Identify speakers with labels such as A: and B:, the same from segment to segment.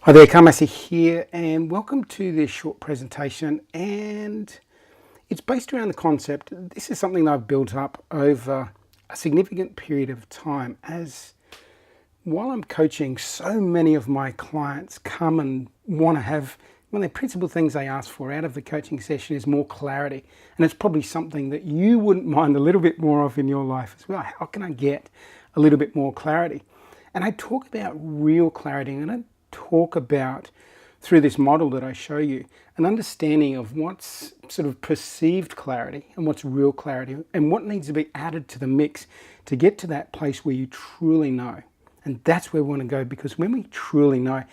A: Hi there, Carl Massy here, and welcome to this short presentation. And it's based around the concept. This is something that I've built up over a significant period of time, as while I'm coaching, so many of my clients come and want to have one of the principal things they ask for out of the coaching session is more clarity. And it's probably something that you wouldn't mind a little bit more of in your life as well. How can I get a little bit more clarity? And I talk about real clarity, and I talk about, through this model that I show you, an understanding of what's sort of perceived clarity and what's real clarity and what needs to be added to the mix to get to that place where you truly know. And that's where we want to go, because when we truly know,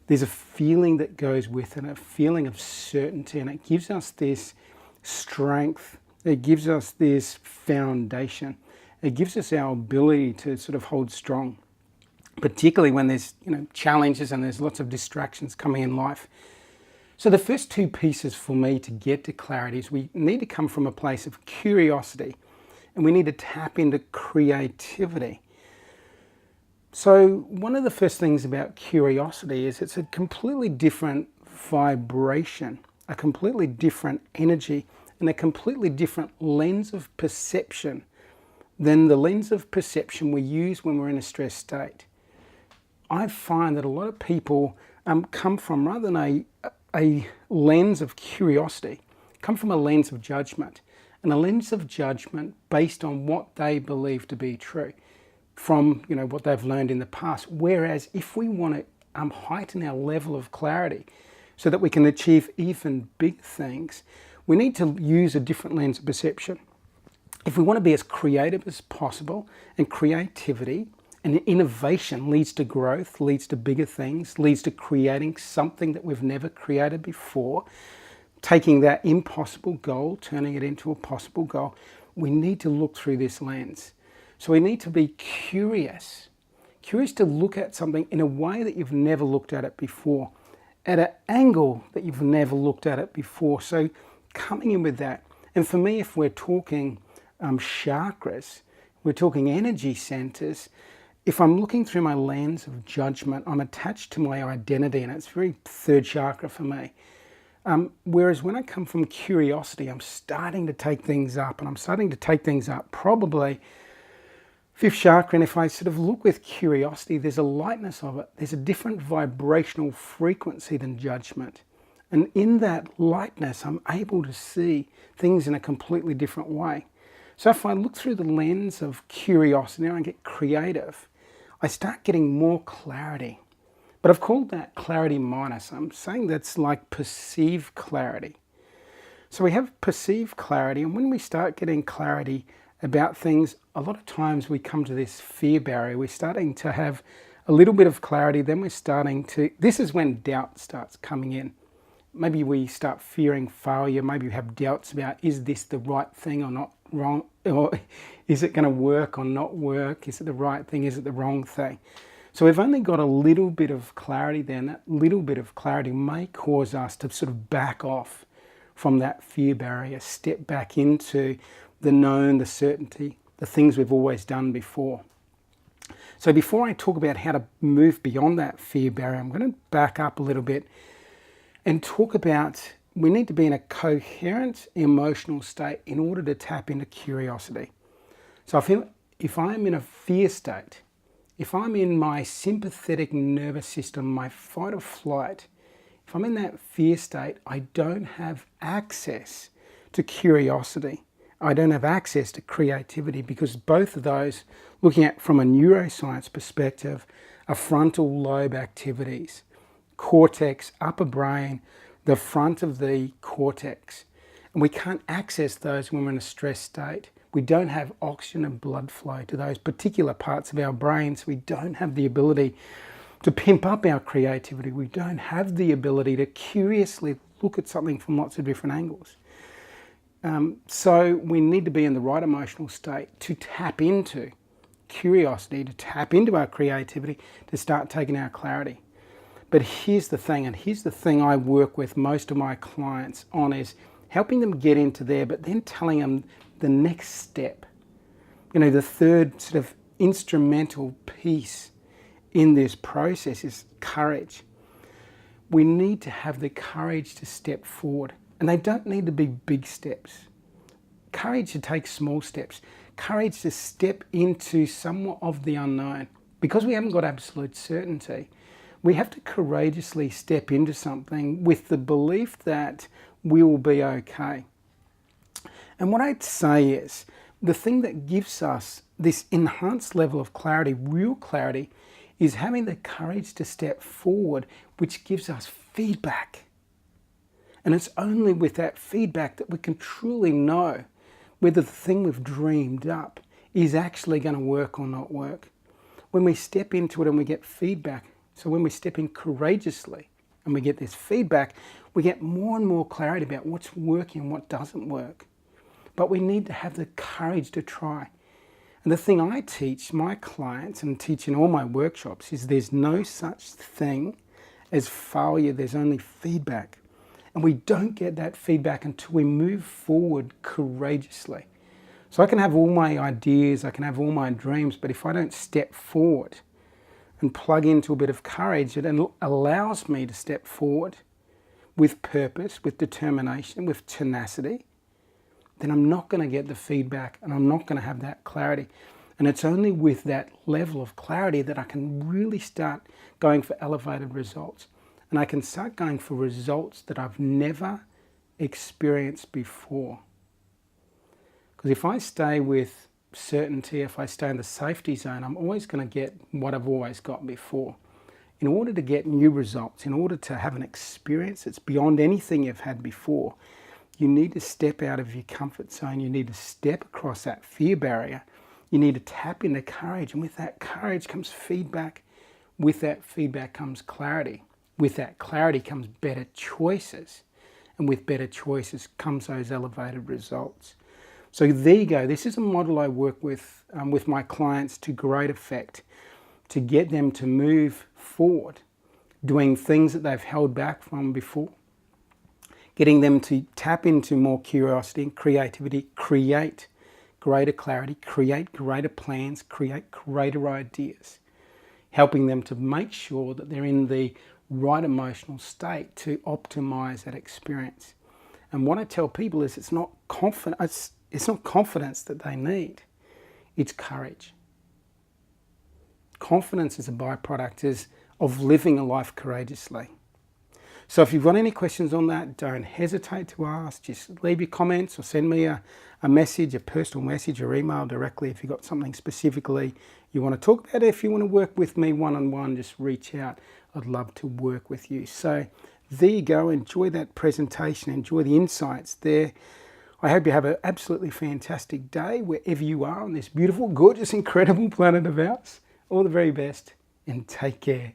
A: there's a feeling that goes with it, a feeling of certainty, and it gives us this strength, it gives us this foundation, it gives us our ability to sort of hold strong, particularly when there's challenges and there's lots of distractions coming in life. So the first two pieces for me to get to clarity is we need to come from a place of curiosity, and we need to tap into creativity. So one of the first things about curiosity is it's a completely different vibration, a completely different energy, and a completely different lens of perception than the lens of perception we use when we're in a stressed state. I find that a lot of people come from, rather than a lens of curiosity, come from a lens of judgment, and a lens of judgment based on what they believe to be true from what they've learned in the past. Whereas if we want to heighten our level of clarity so that we can achieve even big things, we need to use a different lens of perception. If we want to be as creative as possible, and creativity and innovation leads to growth, leads to bigger things, leads to creating something that we've never created before, taking that impossible goal, turning it into a possible goal, we need to look through this lens. So we need to be curious to look at something in a way that you've never looked at it before, at an angle that you've never looked at it before. So coming in with that. And for me, if we're talking chakras, we're talking energy centers, if I'm looking through my lens of judgment, I'm attached to my identity, and it's very third chakra for me. Whereas when I come from curiosity, I'm starting to take things up, and I'm starting to take things up probably fifth chakra. And if I sort of look with curiosity, there's a lightness of it. There's a different vibrational frequency than judgment. And in that lightness, I'm able to see things in a completely different way. So if I look through the lens of curiosity and I get creative, I start getting more clarity. But I've called that clarity minus. I'm saying that's like perceived clarity. So we have perceived clarity, and when we start getting clarity about things, a lot of times we come to this fear barrier. We're starting to have a little bit of clarity, then this is when doubt starts coming in. Maybe we start fearing failure. Maybe we have doubts about, is this the right thing or not wrong? Or is it going to work or not work? Is it the right thing? Is it the wrong thing? So we've only got a little bit of clarity there, and that little bit of clarity may cause us to sort of back off from that fear barrier, step back into the known, the certainty, the things we've always done before. So before I talk about how to move beyond that fear barrier, I'm going to back up a little bit and talk about we need to be in a coherent emotional state in order to tap into curiosity. So if I'm in a fear state, if I'm in my sympathetic nervous system, my fight or flight, if I'm in that fear state, I don't have access to curiosity. I don't have access to creativity, because both of those, looking at from a neuroscience perspective, are frontal lobe activities. Cortex, upper brain, the front of the cortex. And we can't access those when we're in a stressed state. We don't have oxygen and blood flow to those particular parts of our brains. We don't have the ability to pimp up our creativity. We don't have the ability to curiously look at something from lots of different angles. So we need to be in the right emotional state to tap into curiosity, to tap into our creativity, to start taking our clarity. But here's the thing, and here's the thing I work with most of my clients on, is helping them get into there, but then telling them the next step. The third sort of instrumental piece in this process is courage. we need to have the courage to step forward. And they don't need to be big steps. Courage to take small steps. Courage to step into somewhat of the unknown. Because we haven't got absolute certainty, we have to courageously step into something with the belief that we will be okay. And what I'd say is, the thing that gives us this enhanced level of clarity, real clarity, is having the courage to step forward, which gives us feedback. And it's only with that feedback that we can truly know whether the thing we've dreamed up is actually going to work or not work. When we step into it and we get feedback, so when we step in courageously and we get this feedback, we get more and more clarity about what's working and what doesn't work. But we need to have the courage to try. And the thing I teach my clients and teach in all my workshops is there's no such thing as failure, there's only feedback. And we don't get that feedback until we move forward courageously. So I can have all my ideas, I can have all my dreams, but if I don't step forward and plug into a bit of courage, it allows me to step forward with purpose, with determination, with tenacity, then I'm not going to get the feedback and I'm not going to have that clarity. And it's only with that level of clarity that I can really start going for elevated results. And I can start going for results that I've never experienced before. Because if I stay with certainty, if I stay in the safety zone, I'm always going to get what I've always got before. In order to get new results, in order to have an experience that's beyond anything you've had before, you need to step out of your comfort zone. You need to step across that fear barrier. You need to tap into courage. And with that courage comes feedback. With that feedback comes clarity. With that clarity comes better choices. And with better choices comes those elevated results. So there you go. This is a model I work with my clients to great effect, to get them to move forward, doing things that they've held back from before, getting them to tap into more curiosity and creativity, create greater clarity, create greater plans, create greater ideas, helping them to make sure that they're in the right emotional state to optimize that experience. And what I tell people is it's not confidence that they need, it's courage. Confidence is a byproduct of living a life courageously. So if you've got any questions on that, don't hesitate to ask. Just leave your comments or send me a message, a personal message, or email directly if you've got something specifically you want to talk about. If you want to work with me one-on-one, just reach out. I'd love to work with you. So there you go. Enjoy that presentation. Enjoy the insights there. I hope you have an absolutely fantastic day wherever you are on this beautiful, gorgeous, incredible planet of ours. All the very best and take care.